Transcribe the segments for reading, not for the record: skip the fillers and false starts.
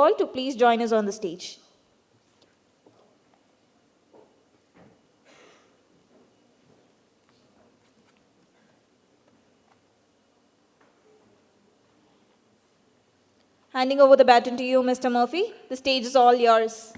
all to please join us on the stage. Handing over the baton to you, Mr. Murphy. The stage is all yours.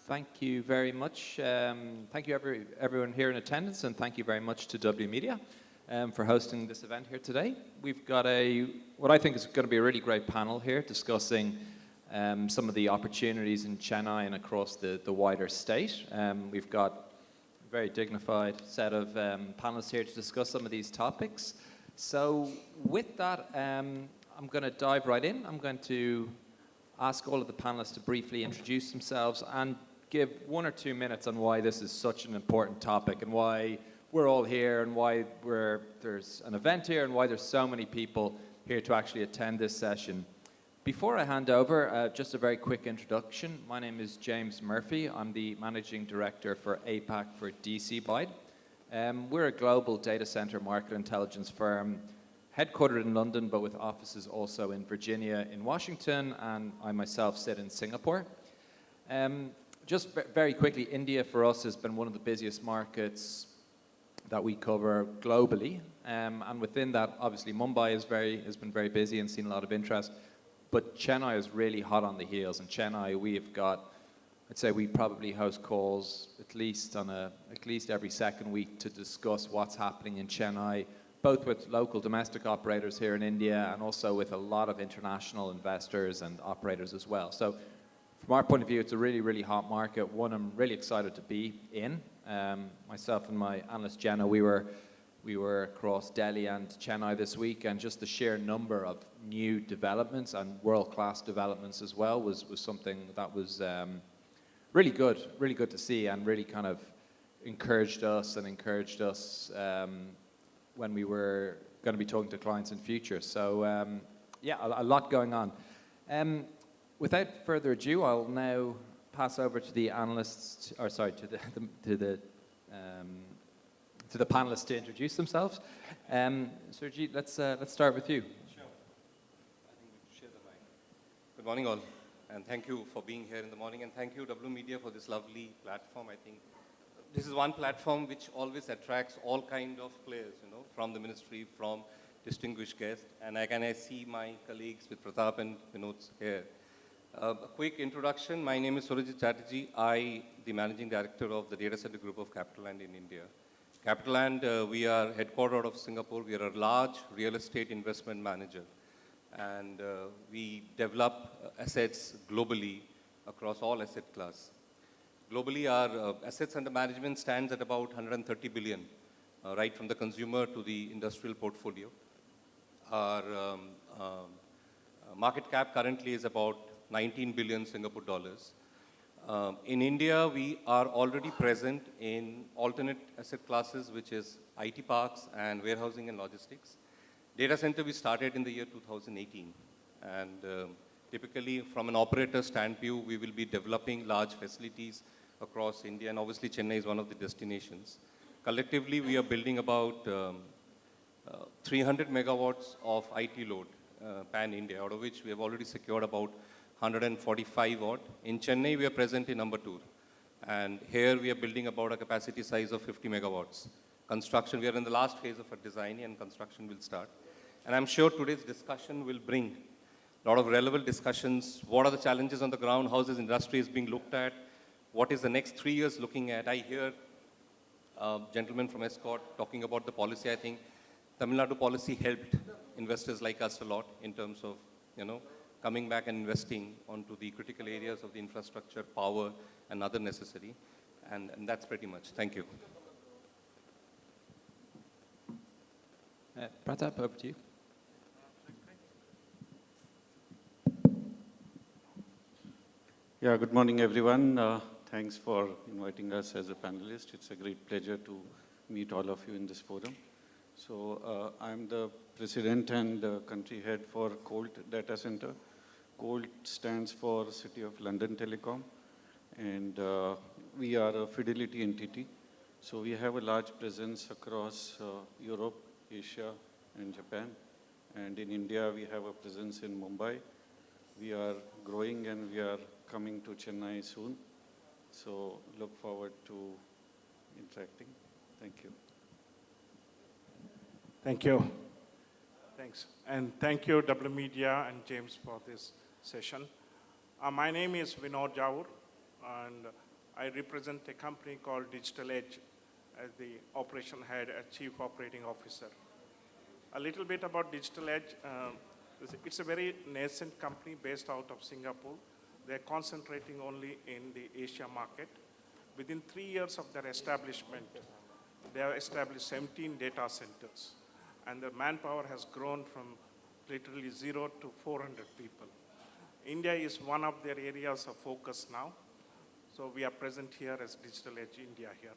Thank you very much. Thank you everyone here in attendance, and thank you very much to W.Media for hosting this event here today. We've got what I think is going to be a really great panel here discussing some of the opportunities in Chennai and across the wider state. We've got a very dignified set of panelists here to discuss some of these topics. So with that, I'm going to dive right in. I'm going to ask all of the panelists to briefly introduce themselves and give 1 or 2 minutes on why this is such an important topic and why we're all here and why there's an event here and why there's so many people here to actually attend this session. Before I hand over, just a very quick introduction. My name is James Murphy. I'm the Managing Director for APAC for DC Byte. We're a global data center market intelligence firm headquartered in London, but with offices also in Virginia, in Washington, and I myself sit in Singapore. Just very quickly, India for us has been one of the busiest markets that we cover globally. And within that, obviously, Mumbai has been very busy and seen a lot of interest. But Chennai is really hot on the heels. In Chennai, we have got, I'd say we probably host calls at least every second week to discuss what's happening in Chennai, both with local domestic operators here in India and also with a lot of international investors and operators as well. So from our point of view, it's a really, really hot market, one I'm really excited to be in. Myself and my analyst Jenna, we were across Delhi and Chennai this week, and just the sheer number of new developments and world-class developments as well was something that was really good to see, and really kind of encouraged us when we were going to be talking to clients in future. So yeah, a lot going on. Without further ado, I'll now pass over to the analysts, or sorry, to the panelists to introduce themselves. Surajit, let's start with you. Sure. I think we share the mic. Good morning, all, and thank you for being here in the morning, and thank you, W.Media, for this lovely platform. I think this is one platform which always attracts all kind of players, from the ministry, from distinguished guests, and I see my colleagues with Pratap and Vinod here. A quick introduction. My name is Surajit Chatterjee. I, the Managing Director of the Data Center Group of CapitaLand in India. CapitaLand, we are headquartered out of Singapore. We are a large real estate investment manager. And we develop assets globally across all asset class. Globally, our assets under management stands at about 130 billion, right from the consumer to the industrial portfolio. Our market cap currently is about 19 billion Singapore dollars. In India, we are already present in alternate asset classes, which is IT parks and warehousing and logistics. Data center, we started in the year 2018. And typically, from an operator standpoint, we will be developing large facilities across India, and obviously Chennai is one of the destinations. Collectively, we are building about 300 megawatts of IT load pan-India, out of which we have already secured about 145 odd. In Chennai, we are present in number 2. And here we are building about a capacity size of 50 megawatts. Construction, we are in the last phase of our design, and construction will start. And I'm sure today's discussion will bring a lot of relevant discussions. What are the challenges on the ground? How this industry is being looked at? What is the next 3 years looking at? I hear gentlemen from Escort talking about the policy. I think Tamil Nadu policy helped investors like us a lot in terms of, coming back and investing onto the critical areas of the infrastructure, power, and other necessary. And that's pretty much. Thank you. Pratap, over to you. Yeah, good morning, everyone. Thanks for inviting us as a panelist. It's a great pleasure to meet all of you in this forum. So I'm the president and country head for Colt Data Center. Colt stands for City of London Telecom, and we are a fidelity entity. So we have a large presence across Europe, Asia, and Japan. And in India, we have a presence in Mumbai. We are growing and we are coming to Chennai soon. So look forward to interacting. Thank you. Thank you. Thanks. And thank you, W.Media and James, for this session. My name is Vinod Jaur, and I represent a company called Digital Edge as the operation head and chief operating officer. A little bit about Digital Edge. It's a very nascent company based out of Singapore. They're concentrating only in the Asia market. Within 3 years of their establishment, they have established 17 data centers. And the manpower has grown from literally 0 to 400 people. India is one of their areas of focus now. So we are present here as Digital Edge India here.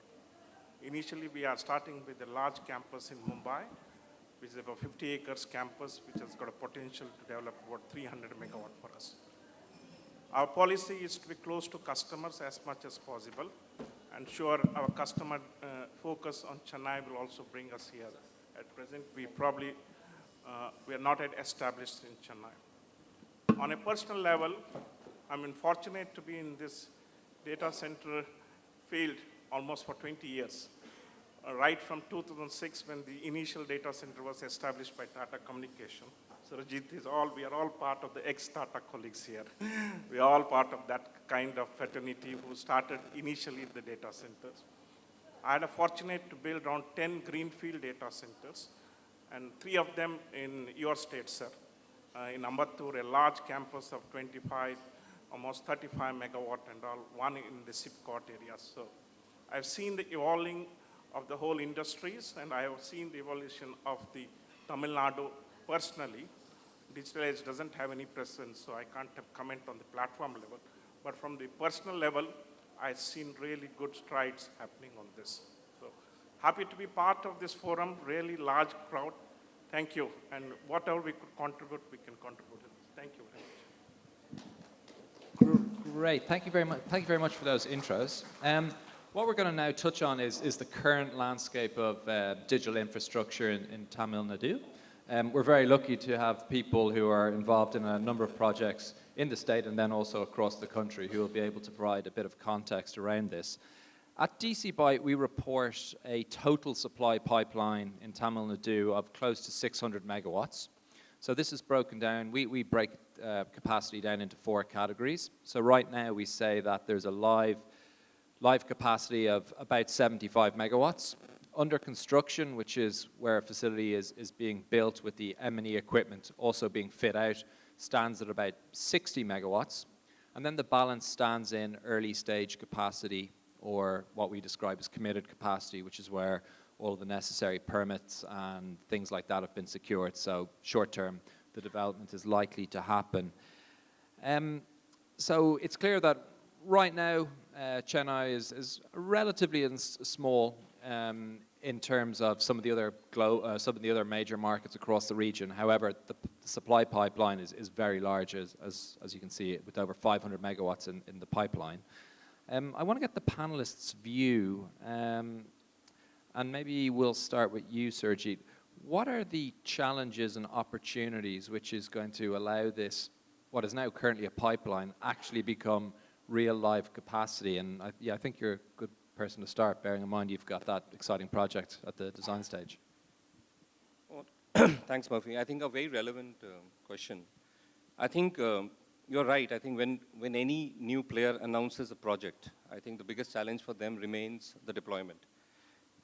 Initially, we are starting with a large campus in Mumbai, which is about 50 acres campus, which has got a potential to develop about 300 megawatt for us. Our policy is to be close to customers as much as possible. And sure, our customer focus on Chennai will also bring us here. At present, we are not yet established in Chennai. On a personal level, I'm fortunate to be in this data center field almost for 20 years. Right from 2006, when the initial data center was established by Tata Communication. Surajit we are all part of the ex-Tata colleagues here. We are all part of that kind of fraternity who started initially the data centers. I had a fortunate to build around 10 greenfield data centers, and 3 of them in your state, sir. In Ambattur, a large campus of 25, almost 35 megawatt, and one in the SIPCOT area. So I've seen the evolving of the whole industries, and I have seen the evolution of the Tamil Nadu personally. Digital Edge doesn't have any presence, so I can't comment on the platform level. But from the personal level, I've seen really good strides happening on this. So happy to be part of this forum, really large crowd. Thank you. And whatever we could contribute, we can contribute. Thank you very much. Great. Thank you very much. Thank you very much for those intros. What we're going to now touch on is the current landscape of digital infrastructure in Tamil Nadu. We're very lucky to have people who are involved in a number of projects in the state and then also across the country who will be able to provide a bit of context around this. At DC Byte, we report a total supply pipeline in Tamil Nadu of close to 600 megawatts. So this is broken down. We break capacity down into 4 categories. So right now we say that there's a live capacity of about 75 megawatts. Under construction, which is where a facility is being built with the M&E equipment also being fit out, stands at about 60 megawatts. And then the balance stands in early stage capacity, or what we describe as committed capacity, which is where all of the necessary permits and things like that have been secured. So short term, the development is likely to happen. So it's clear that right now, Chennai is relatively small in terms of some of the other major markets across the region. However, the supply pipeline is very large, as you can see, with over 500 megawatts in the pipeline. I want to get the panelists' view, and maybe we'll start with you, Surajit. What are the challenges and opportunities which is going to allow this, what is now currently a pipeline, actually become real live capacity? And I think you're a good person to start, bearing in mind you've got that exciting project at the design stage. Well, thanks, Murphy. I think a very relevant question. I think you're right. I think when any new player announces a project, I think the biggest challenge for them remains the deployment.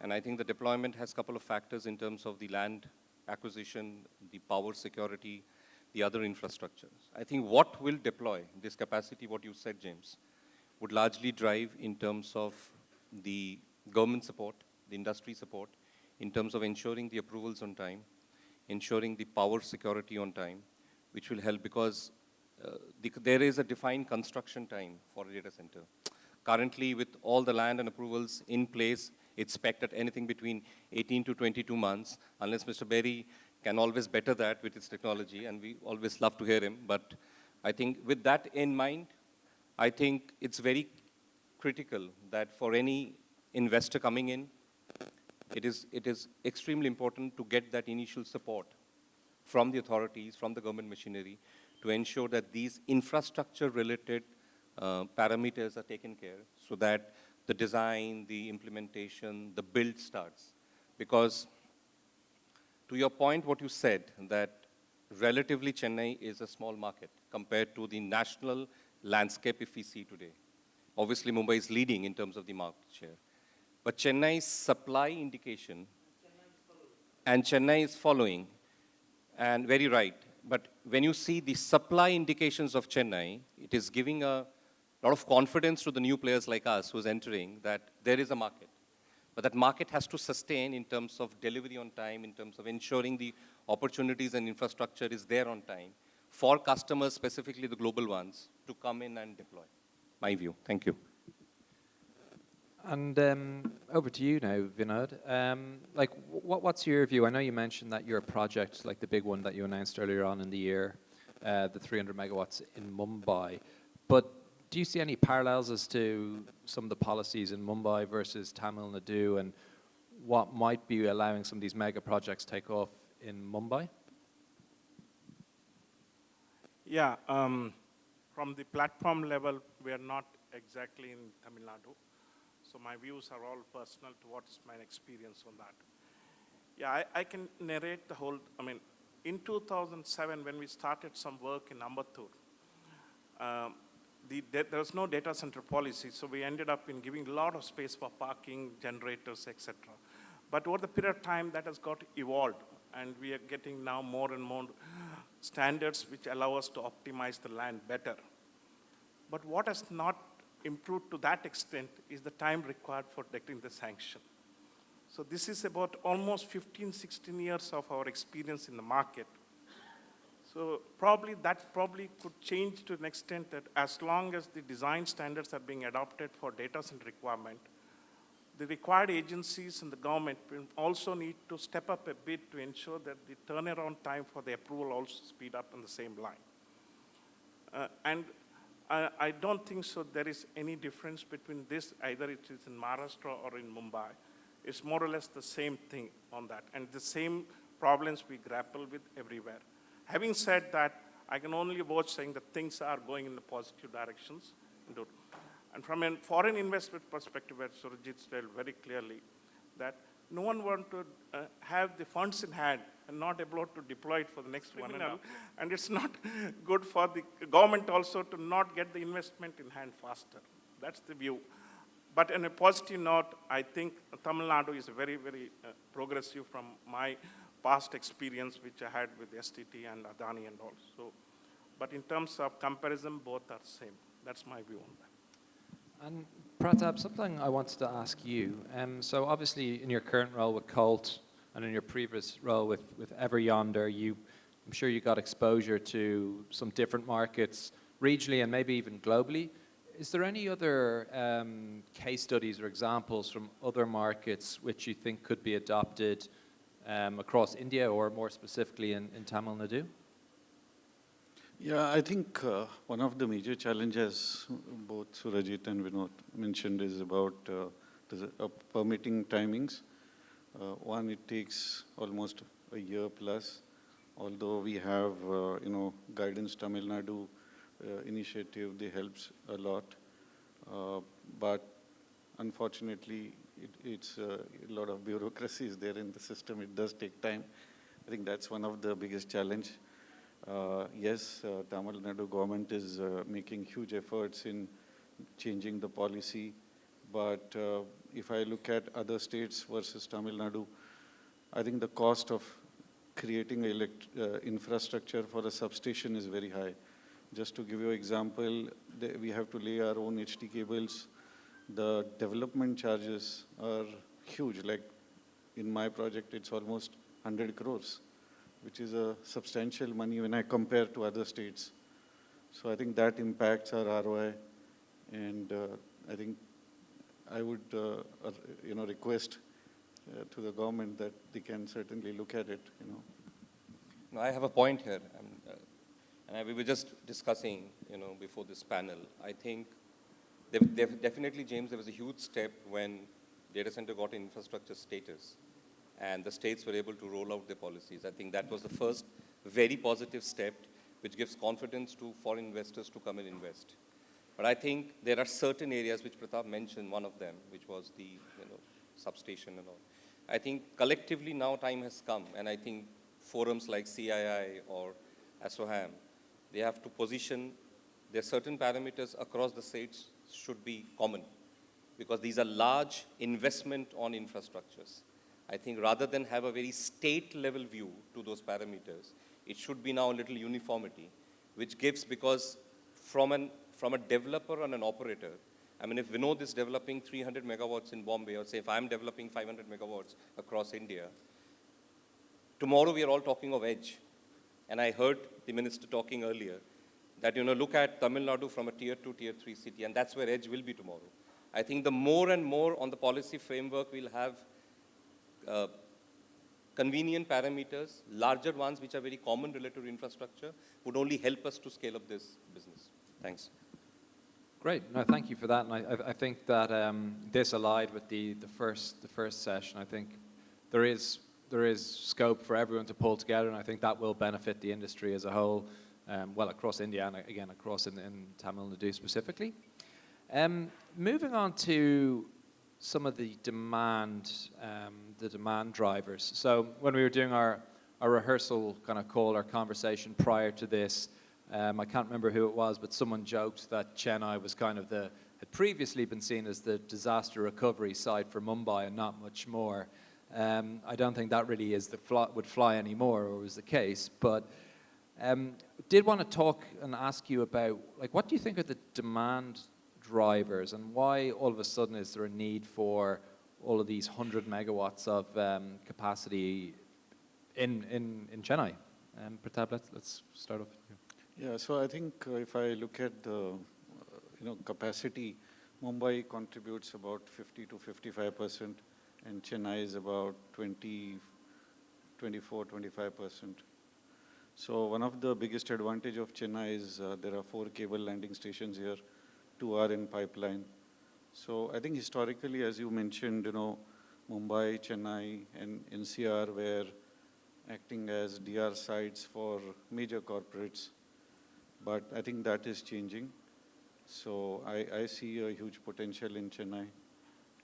And I think the deployment has a couple of factors in terms of the land acquisition, the power security, the other infrastructures. I think what will deploy this capacity, what you said, James, would largely drive in terms of the government support, the industry support, in terms of ensuring the approvals on time, ensuring the power security on time, which will help because there is a defined construction time for a data center. Currently, with all the land and approvals in place, it's spec'd at anything between 18 to 22 months, unless Mr. Berry can always better that with his technology, and we always love to hear him. But I think with that in mind, I think it's very critical that for any investor coming in, it is extremely important to get that initial support from the authorities, from the government machinery, to ensure that these infrastructure-related parameters are taken care so that the design, the implementation, the build starts. Because to your point, what you said, that relatively Chennai is a small market compared to the national landscape if we see today. Obviously, Mumbai is leading in terms of the market share. But Chennai's supply indication, and Chennai is following, and very right. But when you see the supply indications of Chennai, it is giving a lot of confidence to the new players like us who's entering that there is a market. But that market has to sustain in terms of delivery on time, in terms of ensuring the opportunities and infrastructure is there on time for customers, specifically the global ones, to come in and deploy. My view. Thank you. And over to you now, Vinod. Like, what's your view? I know you mentioned that your project, like the big one that you announced earlier on in the year, the 300 megawatts in Mumbai, but do you see any parallels as to some of the policies in Mumbai versus Tamil Nadu, and what might be allowing some of these mega projects take off in Mumbai? Yeah, from the platform level, we are not exactly in Tamil Nadu. So my views are all personal to what is my experience on that. Yeah, I can narrate the whole, in 2007, when we started some work in Ambattur, there was no data center policy, so we ended up in giving a lot of space for parking, generators, etc. But over the period of time, that has got evolved, and we are getting now more and more standards which allow us to optimize the land better. But what has not improved to that extent is the time required for getting the sanction. So this is about almost 15, 16 years of our experience in the market. So that could change to an extent that as long as the design standards are being adopted for data center requirement, the required agencies and the government will also need to step up a bit to ensure that the turnaround time for the approval also speed up on the same line. I don't think so there is any difference between this, either it is in Maharashtra or in Mumbai. It's more or less the same thing on that, and the same problems we grapple with everywhere. Having said that, I can only vouch saying that things are going in the positive directions. And from a foreign investment perspective, where Surajit said very clearly that no one wants to have the funds in hand and not able to deploy it for the next one and a half. And it's not good for the government also to not get the investment in hand faster. That's the view. But on a positive note, I think Tamil Nadu is very, very progressive from my past experience, which I had with STT and Adani and all. So, but in terms of comparison, both are same. That's my view on that. And Pratap, something I wanted to ask you. So obviously in your current role with Colt and in your previous role with Yonder, I'm sure you got exposure to some different markets regionally and maybe even globally. Is there any other case studies or examples from other markets which you think could be adopted across India or more specifically in Tamil Nadu? Yeah, I think one of the major challenges both Surajit and Vinod mentioned is about permitting timings. One, it takes almost a year plus, although we have, Guidance Tamil Nadu initiative, they helps a lot. But unfortunately, it's a lot of bureaucracy is there in the system. It does take time. I think that's one of the biggest challenge. Yes, Tamil Nadu government is making huge efforts in changing the policy. But if I look at other states versus Tamil Nadu, I think the cost of creating infrastructure for a substation is very high. Just to give you an example, we have to lay our own HT cables. The development charges are huge. Like in my project, it's almost 100 crores, which is a substantial money when I compare to other states. So I think that impacts our ROI. And I think I would request to the government that they can certainly look at it. No, I have a point here. And we were just discussing, before this panel, I think definitely, James, there was a huge step when data center got infrastructure status and the states were able to roll out their policies. I think that was the first very positive step which gives confidence to foreign investors to come and invest. But I think there are certain areas which Pratap mentioned, one of them, which was the substation and all. I think collectively now time has come, and I think forums like CII or ASOHAM, they have to position their certain parameters across the states should be common, because these are large investment on infrastructures. I think rather than have a very state level view to those parameters, it should be now a little uniformity, which gives, because from a developer and an operator, I mean, if Vinod is developing 300 megawatts in Bombay, or say if I'm developing 500 megawatts across India, tomorrow we are all talking of edge. And I heard the minister talking earlier that, look at Tamil Nadu from a tier 2, tier 3 city, and that's where edge will be tomorrow. I think the more and more on the policy framework we'll have convenient parameters, larger ones which are very common related to infrastructure, would only help us to scale up this business. Thanks. Great. No, thank you for that. And I think that this allied with the first session. I think there is scope for everyone to pull together, and I think that will benefit the industry as a whole, well, across India and again across in Tamil Nadu specifically. Moving on to some of the demand drivers. So when we were doing our rehearsal kind of call, our conversation prior to this, I can't remember who it was, but someone joked that Chennai was kind of had previously been seen as the disaster recovery site for Mumbai and not much more. I don't think that really would fly anymore, or was the case, but did want to talk and ask you about, like, what do you think are the demand drivers, and why all of a sudden is there a need for all of these 100 megawatts of capacity in Chennai? Pratap, let's start off here. Yeah, so I think if I look at the capacity, Mumbai contributes about 50 to 55%, and Chennai is about 24, 25%. So one of the biggest advantage of Chennai is there are 4 cable landing stations here, 2 are in pipeline. So I think historically, as you mentioned, Mumbai, Chennai, and NCR were acting as DR sites for major corporates. But I think that is changing. So I see a huge potential in Chennai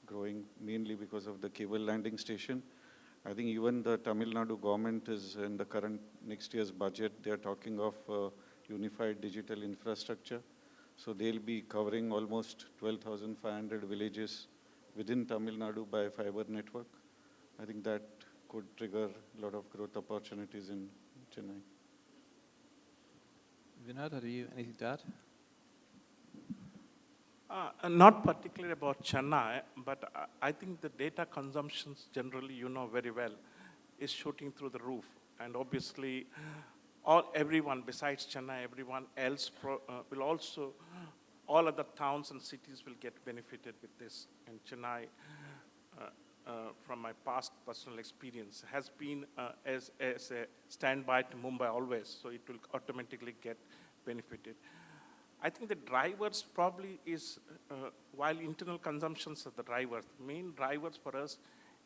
growing, mainly because of the cable landing station. I think even the Tamil Nadu government is in the current next year's budget, they're talking of unified digital infrastructure. So they'll be covering almost 12,500 villages within Tamil Nadu by fiber network. I think that could trigger a lot of growth opportunities in Chennai. Vinod, have you anything to add? Not particularly about Chennai, but I think the data consumptions generally, very well, is shooting through the roof. And obviously, everyone besides Chennai, everyone else will also, all other towns and cities will get benefited with this. And Chennai, from my past personal experience, has been as a standby to Mumbai always, so it will automatically get benefited. I think the drivers probably is, while internal consumptions are the drivers, the main drivers for us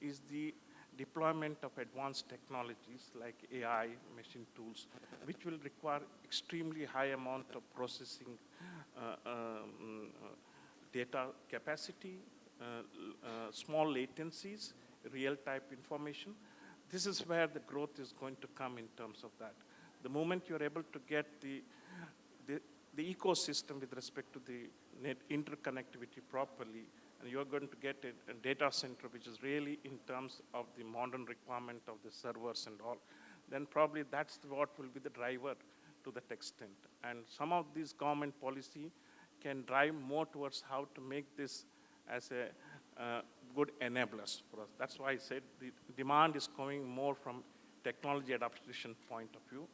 is the deployment of advanced technologies like AI, machine tools, which will require extremely high amount of processing data capacity, small latencies, real-time information. This is where the growth is going to come in terms of that. The moment you're able to get the ecosystem with respect to the net interconnectivity properly, and you're going to get a data center which is really in terms of the modern requirement of the servers and all, then probably that's what will be the driver to that extent. And some of these government policy can drive more towards how to make this as a good enablers for us. That's why I said the demand is coming more from technology adaptation point of view,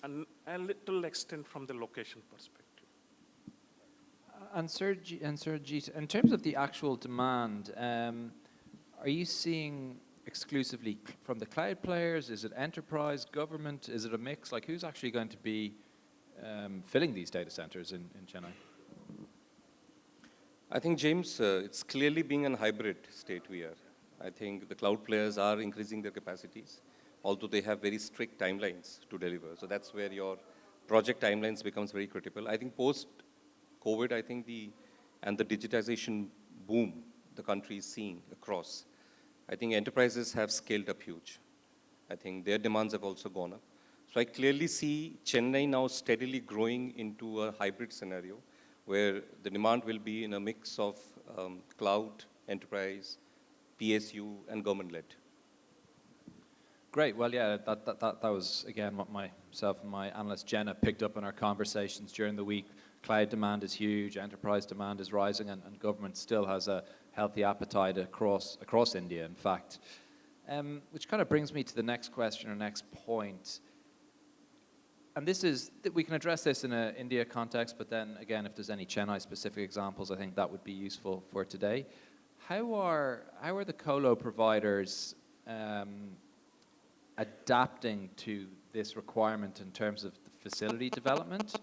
and a little extent from the location perspective. And Surajit, in terms of the actual demand, are you seeing exclusively from the cloud players? Is it enterprise, government? Is it a mix? Like, who's actually going to be filling these data centers in Chennai? I think, James, it's clearly being a hybrid state we are. I think the cloud players are increasing their capacities, although they have very strict timelines to deliver. So that's where your project timelines becomes very critical. I think post-COVID, I think the digitization boom the country is seeing across, I think enterprises have scaled up huge. I think their demands have also gone up. So I clearly see Chennai now steadily growing into a hybrid scenario where the demand will be in a mix of cloud, enterprise, PSU, and government-led. Great. Well, yeah, that was, again, what myself and my analyst Jenna picked up in our conversations during the week. Cloud demand is huge, enterprise demand is rising, and government still has a healthy appetite across India, in fact. Which kind of brings me to the next question or next point. And this is, we can address this in an India context, but then again, if there's any Chennai-specific examples, I think that would be useful for today. How are the colo providers adapting to this requirement in terms of the facility development?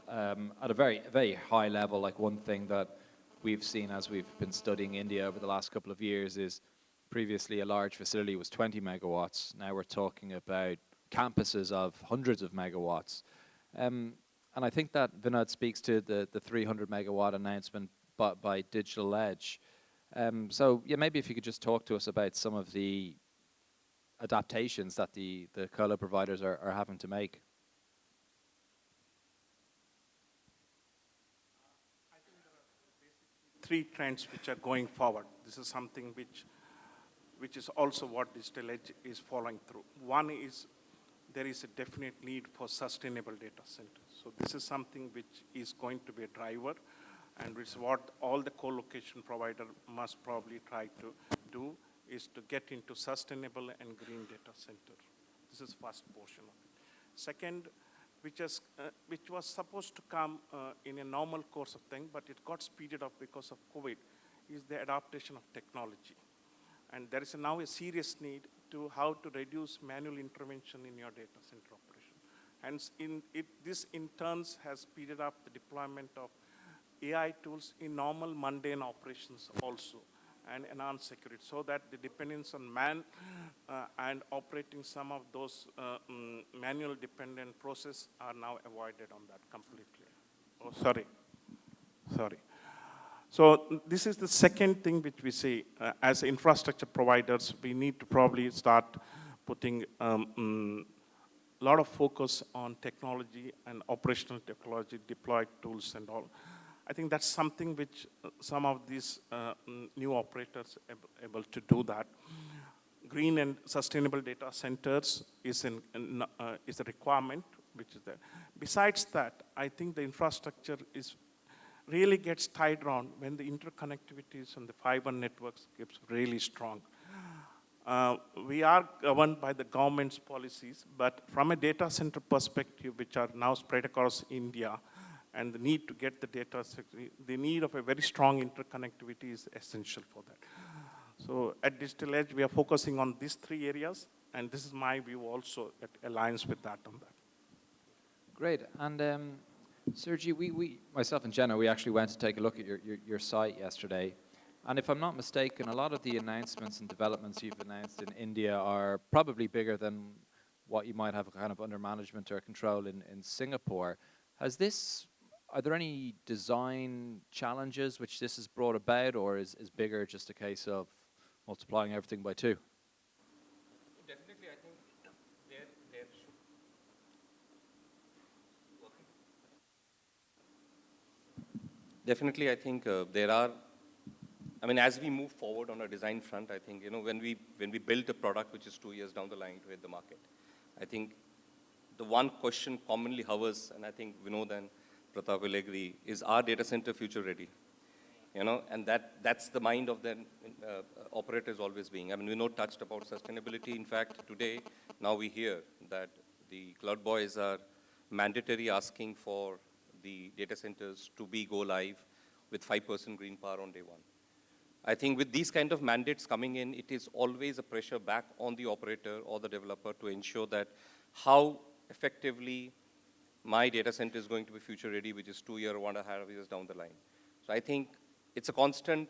At a very high level, like one thing that we've seen as we've been studying India over the last couple of years is previously a large facility was 20 megawatts. Now we're talking about campuses of hundreds of megawatts. And I think that Vinod speaks to the 300 megawatt announcement by Digital Edge. So yeah, maybe if you could just talk to us about some of the adaptations that the colo providers are having to make. I think there are basically three trends which are going forward. This is something which is also what Digital Edge is following through. One is there is a definite need for sustainable data centers. So this is something which is going to be a driver, and which is what all the co-location provider must probably try to do, is to get into sustainable and green data center. This is first portion of it. Second, which was supposed to come in a normal course of thing, but it got speeded up because of COVID, is the adaptation of technology. And there is now a serious need to how to reduce manual intervention in your data center operation. Hence, this in turns has speeded up the deployment of AI tools in normal mundane operations also, and enhance security, so that the dependence on man and operating some of those manual dependent process are now avoided on that completely. Oh, sorry. So this is the second thing which we see as infrastructure providers. We need to probably start putting a lot of focus on technology and operational technology, deployed tools and all. I think that's something which some of these new operators are able to do that. Green and sustainable data centers is a requirement which is there. Besides that, I think the infrastructure really gets tied around when the interconnectivities and the fiber networks gets really strong. We are governed by the government's policies, but from a data center perspective, which are now spread across India, and the need to get the data, the need of a very strong interconnectivity is essential for that. So at Digital Edge, we are focusing on these three areas, and this is my view also that aligns with that on that. Great. And Surajit, myself and Jenna, we actually went to take a look at your site yesterday. And if I'm not mistaken, a lot of the announcements and developments you've announced in India are probably bigger than what you might have kind of under management or control in Singapore. Are there any design challenges which this has brought about, or is bigger just a case of multiplying everything by 2? Definitely, I think there should. Definitely, I think there are. I mean, as we move forward on a design front, I think when we build a product which is 2 years down the line to hit the market, I think the one question commonly hovers, and I think Vinod and Pratap will agree, is our data center future ready? And that's the mind of the operators always being. I mean, Vinod touched about sustainability. In fact, today, now we hear that the cloud boys are mandatory asking for the data centers to go live with 5% green power on day one. I think with these kind of mandates coming in, it is always a pressure back on the operator or the developer to ensure that how effectively my data center is going to be future ready, which is 2 years, 1.5 years down the line. So I think it's a constant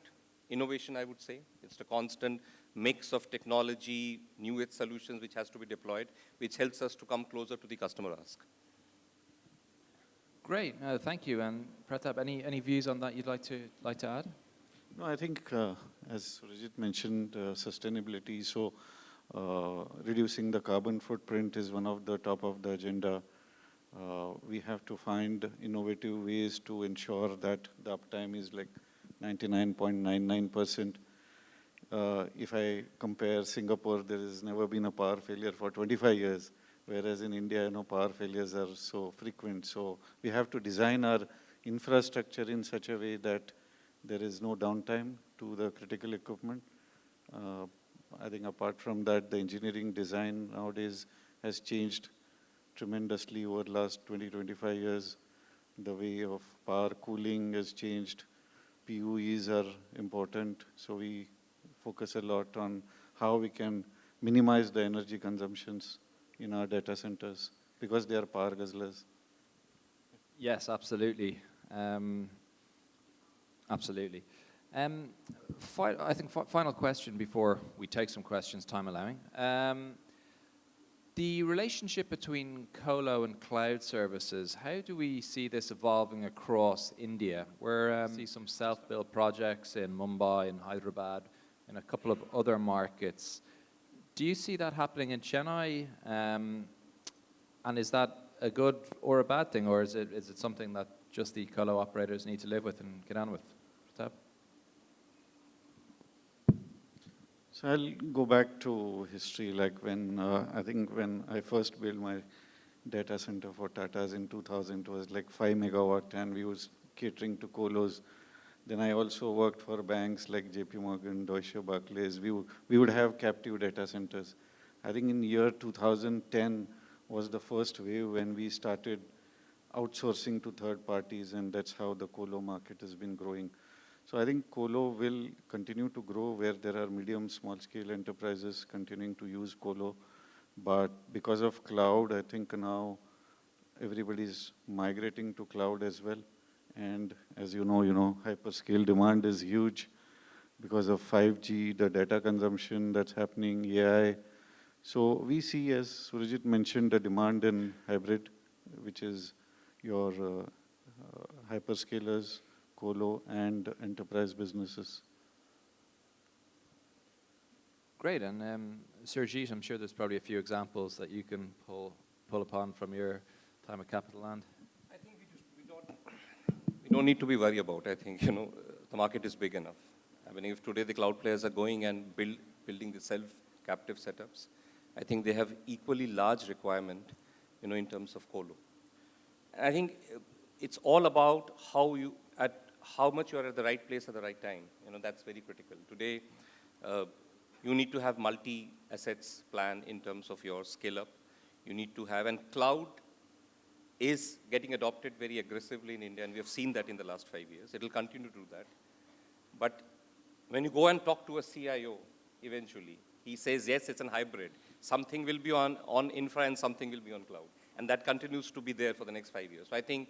innovation, I would say. It's a constant mix of technology, new age solutions which has to be deployed, which helps us to come closer to the customer ask. Great, thank you. And Pratap, any views on that you'd like to add? No, I think as Surajit mentioned, sustainability. So reducing the carbon footprint is one of the top of the agenda. We have to find innovative ways to ensure that the uptime is like 99.99%. If I compare Singapore, there has never been a power failure for 25 years, whereas in India, power failures are so frequent. So we have to design our infrastructure in such a way that there is no downtime to the critical equipment. I think apart from that, the engineering design nowadays has changed tremendously over the last 20, 25 years. The way of power cooling has changed. PUEs are important, so we focus a lot on how we can minimize the energy consumptions in our data centers because they are power guzzlers. Yes, absolutely. Absolutely. I think final question before we take some questions, time allowing. The relationship between colo and cloud services, how do we see this evolving across India? We're see some self-built projects in Mumbai and Hyderabad and a couple of other markets. Do you see that happening in Chennai? And is that a good or a bad thing, or is it something that just the colo operators need to live with and get on with? Pratap? So I'll go back to history, like when, I think when I first built my data center for Tata's in 2000, it was like 5 megawatt and we was catering to colos. Then I also worked for banks like JP Morgan, Deutsche, Barclays. We would have captive data centers. I think in year 2010 was the first wave when we started outsourcing to third parties, and that's how the colo market has been growing. So I think colo will continue to grow where there are medium, small scale enterprises continuing to use colo. But because of cloud, I think now everybody's migrating to cloud as well. And as you know, hyperscale demand is huge because of 5G, the data consumption that's happening, AI. So we see, as Surajit mentioned, the demand in hybrid, which is your hyperscalers, colo, and enterprise businesses. Great, and Surajit, I'm sure there's probably a few examples that you can pull upon from your time at CapitaLand. I think we don't need to be worried about. I think the market is big enough. I mean, if today the cloud players are going and building the self-captive setups, I think they have equally large requirement, in terms of colo. And I think it's all about how much you are at the right place at the right time. That's very critical. Today, you need to have multi-assets plan in terms of your scale up. You need to have, and cloud is getting adopted very aggressively in India, and we have seen that in the last 5 years. It will continue to do that. But when you go and talk to a CIO, eventually, he says, yes, it's a hybrid. Something will be on infra and something will be on cloud. And that continues to be there for the next 5 years. So I think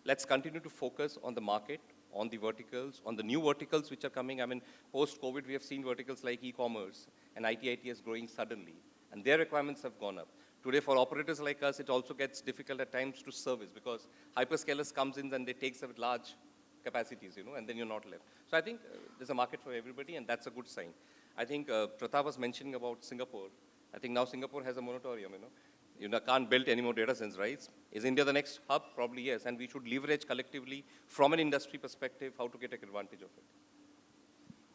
let's continue to focus on the market, on the verticals, on the new verticals which are coming. I mean, post-COVID, we have seen verticals like e-commerce and IT/ITES growing suddenly. And their requirements have gone up. Today, for operators like us, it also gets difficult at times to service because hyperscalers comes in and they take some large capacities, and then you're not left. So I think there's a market for everybody, and that's a good sign. I think Pratap was mentioning about Singapore. I think now Singapore has a moratorium, You can't build any more data centers, right? Is India the next hub? Probably yes. And we should leverage collectively from an industry perspective how to get advantage of it.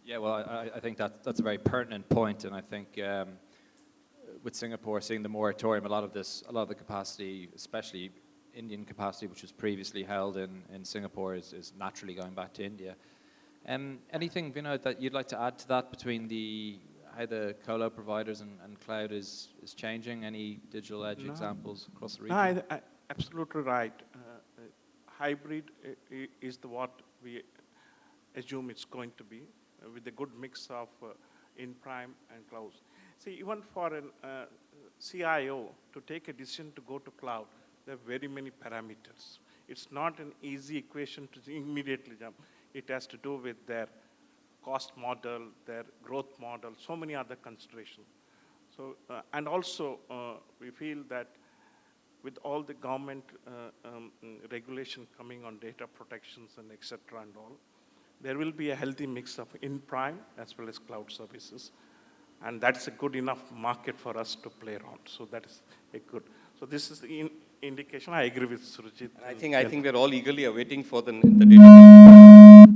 Yeah, well, I think that's a very pertinent point, and I think with Singapore seeing the moratorium, a lot of the capacity, especially Indian capacity, which was previously held in Singapore, is naturally going back to India. Anything, Vinod, that you'd like to add to that between how the colo providers and cloud is changing? Any digital edge examples across the region? No, absolutely right. Hybrid is what we assume it's going to be, with a good mix of in-prime and clouds. See, even for a CIO to take a decision to go to cloud, there are very many parameters. It's not an easy equation to immediately jump. It has to do with their cost model, their growth model, so many other considerations. So, and also, we feel that with all the government regulation coming on data protections and et cetera and all, there will be a healthy mix of in-prime as well as cloud services. And that's a good enough market for us to play around. So that is a good. So this is the indication. I agree with Surajit. And I think we're all eagerly awaiting for the data bill to be out.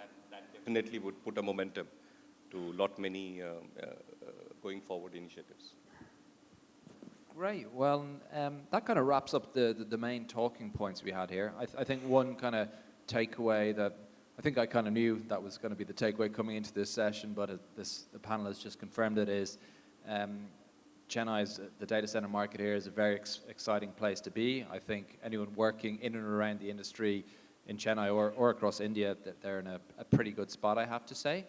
I think that definitely would put a momentum to many going forward initiatives. Great. Well, that kind of wraps up the main talking points we had here. I think one kind of takeaway that I think I kind of knew that was going to be the takeaway coming into this session, but the panel has just confirmed it, is Chennai's, the data center market here is a very exciting place to be. I think anyone working in and around the industry in Chennai or across India, that they're in a pretty good spot, I have to say.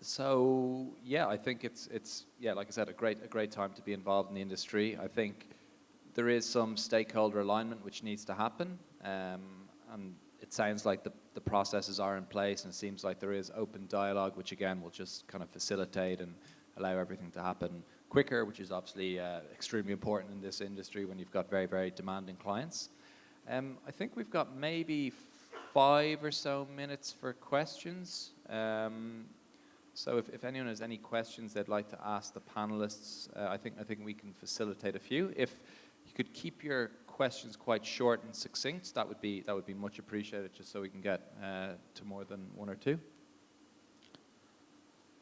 So yeah, I think it's yeah, like I said, a great time to be involved in the industry. I think there is some stakeholder alignment which needs to happen, and it sounds like the processes are in place, and it seems like there is open dialogue, which again will just kind of facilitate and allow everything to happen quicker, which is obviously extremely important in this industry when you've got very demanding clients. I think we've got maybe 5 or so minutes for questions. So if anyone has any questions they'd like to ask the panelists, I think we can facilitate a few. If you could keep your questions quite short and succinct, that would be much appreciated, just so we can get to more than 1 or 2.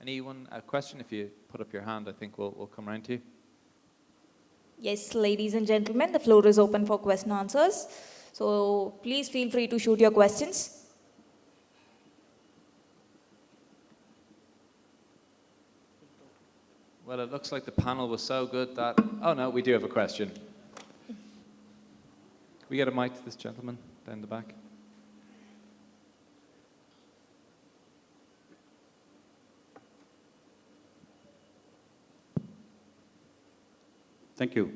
Anyone a question? If you put up your hand, I think we'll come around to you. Yes, ladies and gentlemen, the floor is open for question answers. So please feel free to shoot your questions. Well, it looks like the panel was so good that, oh no, we do have a question. Can we get a mic to this gentleman down the back? Thank you.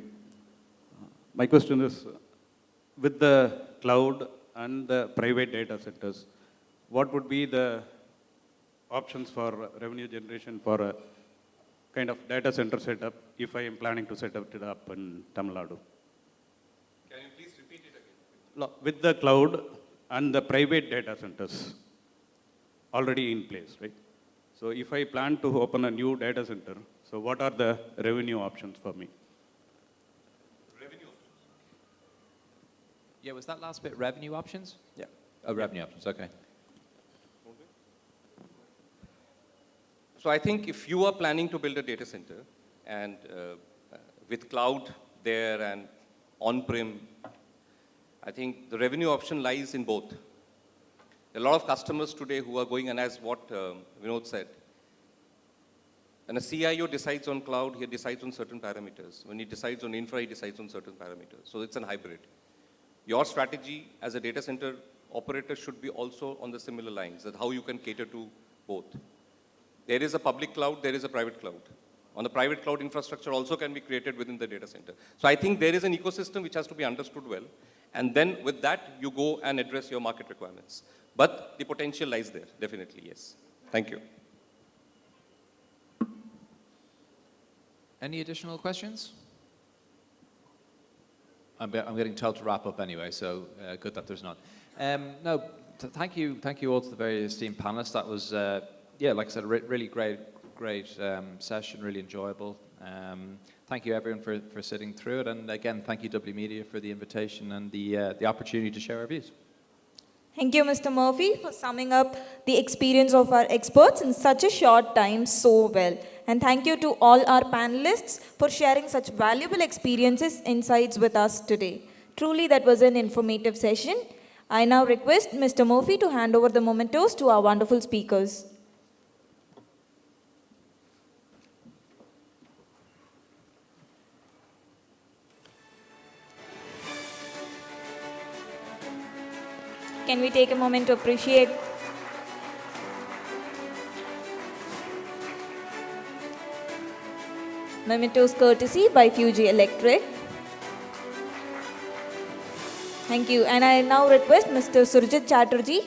My question is, with the cloud and the private data centers, what would be the options for revenue generation for a kind of data center setup if I am planning to set it up in Tamil Nadu? Can you please repeat it again? With the cloud and the private data centers already in place, right? So if I plan to open a new data center, so what are the revenue options for me? Yeah, was that last bit revenue options? Yeah. Oh, revenue options, okay. So I think if you are planning to build a data center and with cloud there and on-prem, I think the revenue option lies in both. There are a lot of customers today who are going, and as what Vinod said, when a CIO decides on cloud, he decides on certain parameters. When he decides on infra, he decides on certain parameters. So it's a hybrid. Your strategy as a data center operator should be also on the similar lines, that how you can cater to both. There is a public cloud, there is a private cloud. On the private cloud, infrastructure also can be created within the data center. So I think there is an ecosystem which has to be understood well. And then with that, you go and address your market requirements. But the potential lies there, definitely, yes. Thank you. Any additional questions? I'm getting told to wrap up anyway, so good that there's not. No, thank you all to the very esteemed panelists. That was, yeah, like I said, a really great session, really enjoyable. Thank you everyone for sitting through it, and again, thank you W.Media for the invitation and the opportunity to share our views. Thank you, Mr. Murphy, for summing up the experience of our experts in such a short time so well. And thank you to all our panelists for sharing such valuable experiences, insights with us today. Truly, that was an informative session. I now request Mr. Murphy to hand over the mementos to our wonderful speakers. Can we take a moment to appreciate Mementos courtesy by Fuji Electric. Thank you. And I now request Mr. Surajit Chatterjee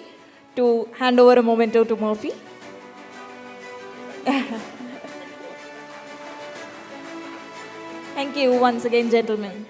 to hand over a memento to Murphy. Thank you once again, gentlemen.